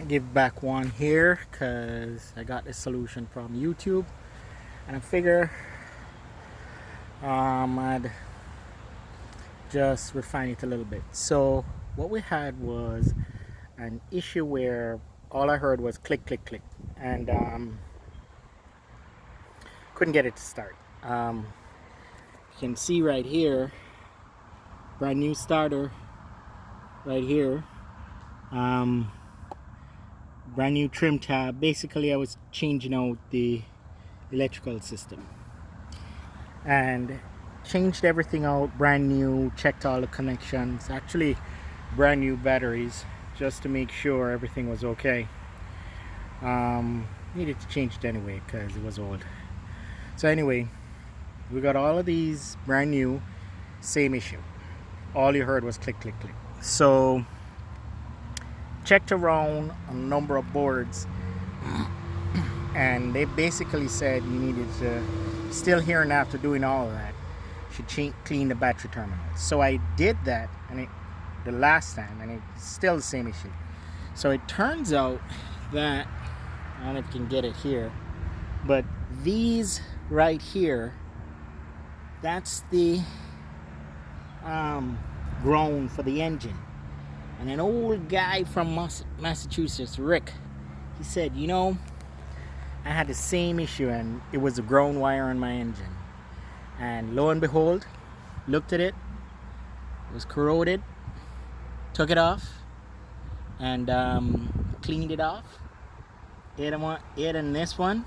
give back one here because I got this solution from YouTube, and I figure I'd just refine it a little bit. So what we had was an issue where all I heard was click click click, and couldn't get it to start. You can see right here, brand new starter right here, brand new trim tab. Basically I was changing out the electrical system and changed everything out, brand new, checked all the connections, actually brand new batteries, just to make sure everything was okay. Needed to change it anyway because it was old. So anyway, we got all of these brand new, same issue. All you heard was click click click. So checked around a number of boards and they basically said you needed to, still here and after doing all of that, should clean the battery terminal. So I did that, and the last time, and it's still the same issue. So it turns out that, I don't know if you can get it here, but these right here, that's the ground for the engine. And an old guy from Massachusetts, Rick, he said, you know, I had the same issue and it was a ground wire on my engine. And lo and behold, looked at it, it was corroded, took it off, and cleaned it off. It in this one,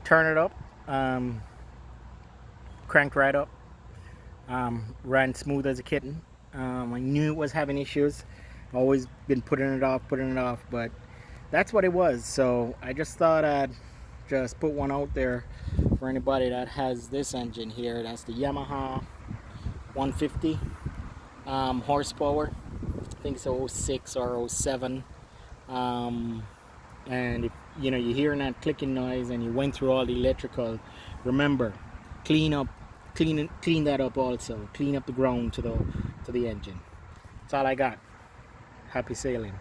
turn it up, cranked right up, ran smooth as a kitten. I knew it was having issues. Always been putting it off, but that's what it was. So I just thought I'd just put one out there for anybody that has this engine here. That's the Yamaha 150 horsepower. I think it's 06 or 07. And if you're hearing that clicking noise and you went through all the electrical, remember, clean that up also. Clean up the ground to the engine. That's all I got. Happy sailing.